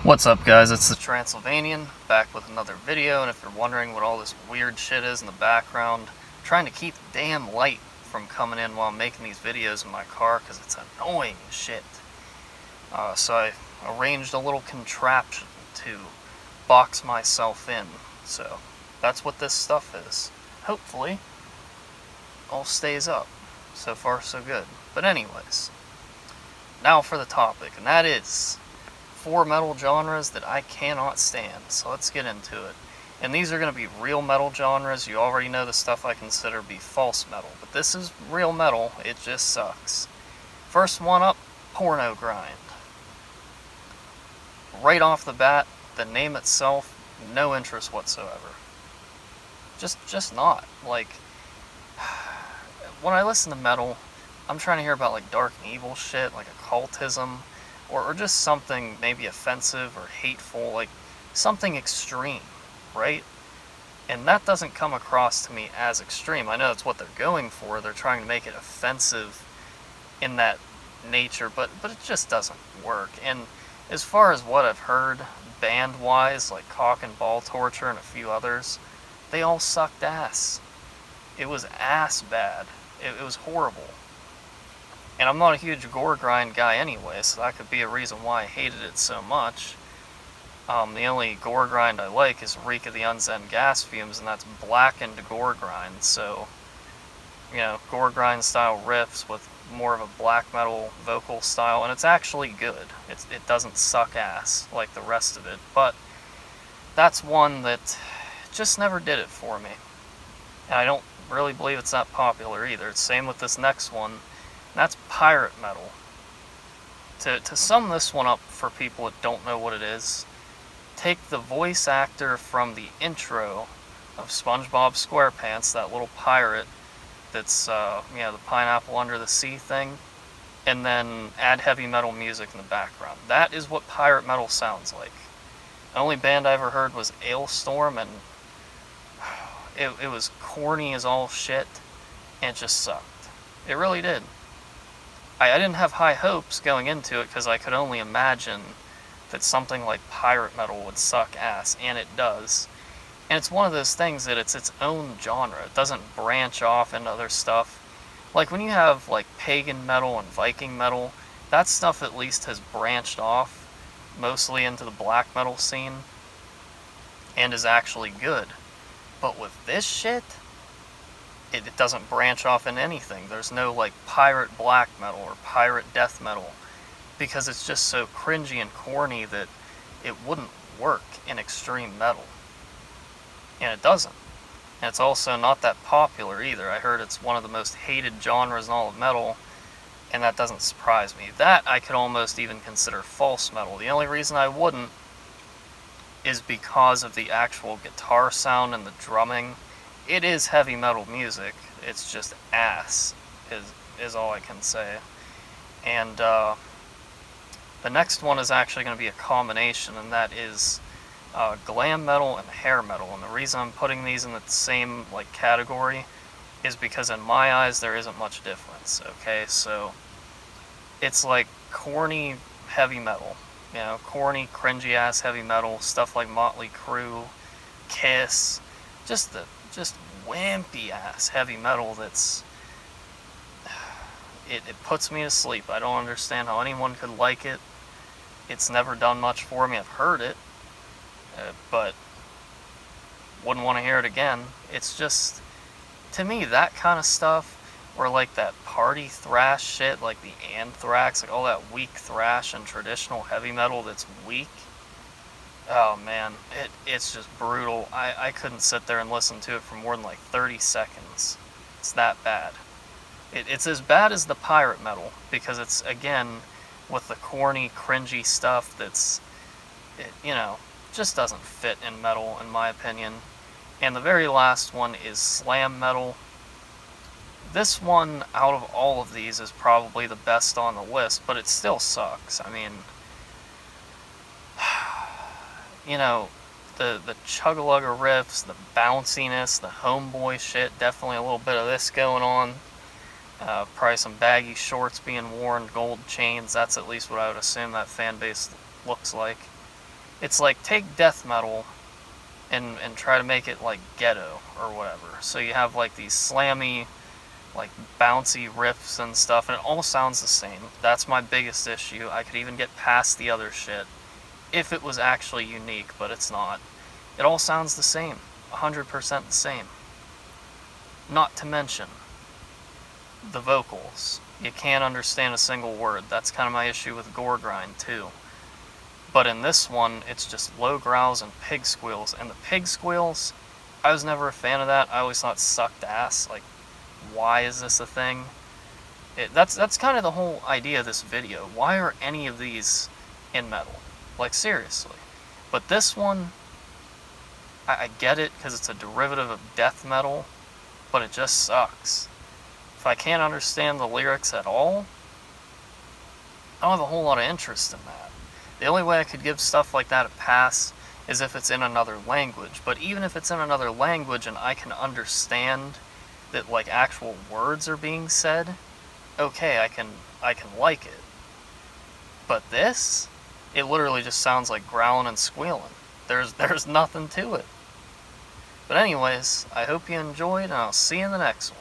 What's up, guys? It's the Transylvanian, back with another video, and if you're wondering what all this weird shit is in the background, I'm trying to keep the damn light from coming in while I'm making these videos in my car, because it's annoying as shit. So I arranged a little contraption to box myself in, so that's what this stuff is. Hopefully, all stays up. So far, so good. But anyways, now for the topic, and that is 4 metal genres that I cannot stand, so let's get into it. And these are going to be real metal genres. You already know the stuff I consider to be false metal, but this is real metal, it just sucks. First one up, porno grind. Right off the bat, the name itself, no interest whatsoever. Just not. Like, when I listen to metal, I'm trying to hear about like dark and evil shit, like occultism, or just something maybe offensive or hateful, like something extreme, right? And that doesn't come across to me as extreme. I know that's what they're going for. They're trying to make it offensive in that nature, but it just doesn't work. And as far as what I've heard, band-wise, like Cock and Ball Torture and a few others, they all sucked ass. It was ass bad. It was horrible. And I'm not a huge gore grind guy anyway, so that could be a reason why I hated it so much. The only gore grind I like is Reek of the Unzen Gas Fumes, and that's blackened gore grind. So, you know, gore grind style riffs with more of a black metal vocal style, and it's actually good. It doesn't suck ass like the rest of it, but that's one that just never did it for me. And I don't really believe it's that popular either. Same with this next one. That's pirate metal. To sum this one up for people that don't know what it is, take the voice actor from the intro of SpongeBob SquarePants, that little pirate that's, the pineapple under the sea thing, and then add heavy metal music in the background. That is what pirate metal sounds like. The only band I ever heard was Ailstorm, and it was corny as all shit, and it just sucked. It really did. I didn't have high hopes going into it because I could only imagine that something like pirate metal would suck ass, and it does. And it's one of those things that it's its own genre. It doesn't branch off into other stuff. Like when you have like pagan metal and Viking metal, that stuff at least has branched off mostly into the black metal scene and is actually good. But with this shit, it doesn't branch off in anything. There's no like pirate black metal or pirate death metal, because it's just so cringy and corny that it wouldn't work in extreme metal. And it doesn't. And it's also not that popular either. I heard it's one of the most hated genres in all of metal, and that doesn't surprise me. That I could almost even consider false metal. The only reason I wouldn't is because of the actual guitar sound and the drumming. It is heavy metal music, it's just ass, is all I can say. And the next one is actually going to be a combination, and that is glam metal and hair metal. And the reason I'm putting these in the same like category is because in my eyes there isn't much difference, okay? So it's like corny heavy metal, you know, corny, cringy ass heavy metal, stuff like Motley Crue, Kiss, just wimpy ass heavy metal that's it puts me to sleep. I don't understand how anyone could like it. It's never done much for me. I've heard it, but wouldn't want to hear it again. It's just, to me, that kind of stuff, or like that party thrash shit, like the Anthrax, like all that weak thrash and traditional heavy metal that's weak. Oh man, it's just brutal. I couldn't sit there and listen to it for more than like 30 seconds. It's that bad. It's as bad as the pirate metal, because it's, again, with the corny, cringy stuff that's, just doesn't fit in metal, in my opinion. And the very last one is slam metal. This one, out of all of these, is probably the best on the list, but it still sucks. I mean, the chug-a-lugga riffs, the bounciness, the homeboy shit, definitely a little bit of this going on. Probably some baggy shorts being worn, gold chains. That's at least what I would assume that fan base looks like. It's like, take death metal and try to make it like ghetto or whatever. So you have like these slammy, like bouncy riffs and stuff, and it all sounds the same. That's my biggest issue. I could even get past the other shit if it was actually unique, but it's not. It all sounds the same, 100% the same. Not to mention the vocals. You can't understand a single word. That's kind of my issue with Gore Grind too. But in this one, it's just low growls and pig squeals. And the pig squeals, I was never a fan of that. I always thought it sucked ass. Like, why is this a thing? That's kind of the whole idea of this video. Why are any of these in metal? Like, seriously. But this one, I get it because it's a derivative of death metal, but it just sucks. If I can't understand the lyrics at all, I don't have a whole lot of interest in that. The only way I could give stuff like that a pass is if it's in another language. But even if it's in another language and I can understand that like actual words are being said, okay, I can like it. But this, it literally just sounds like growling and squealing. There's nothing to it. But anyways, I hope you enjoyed, and I'll see you in the next one.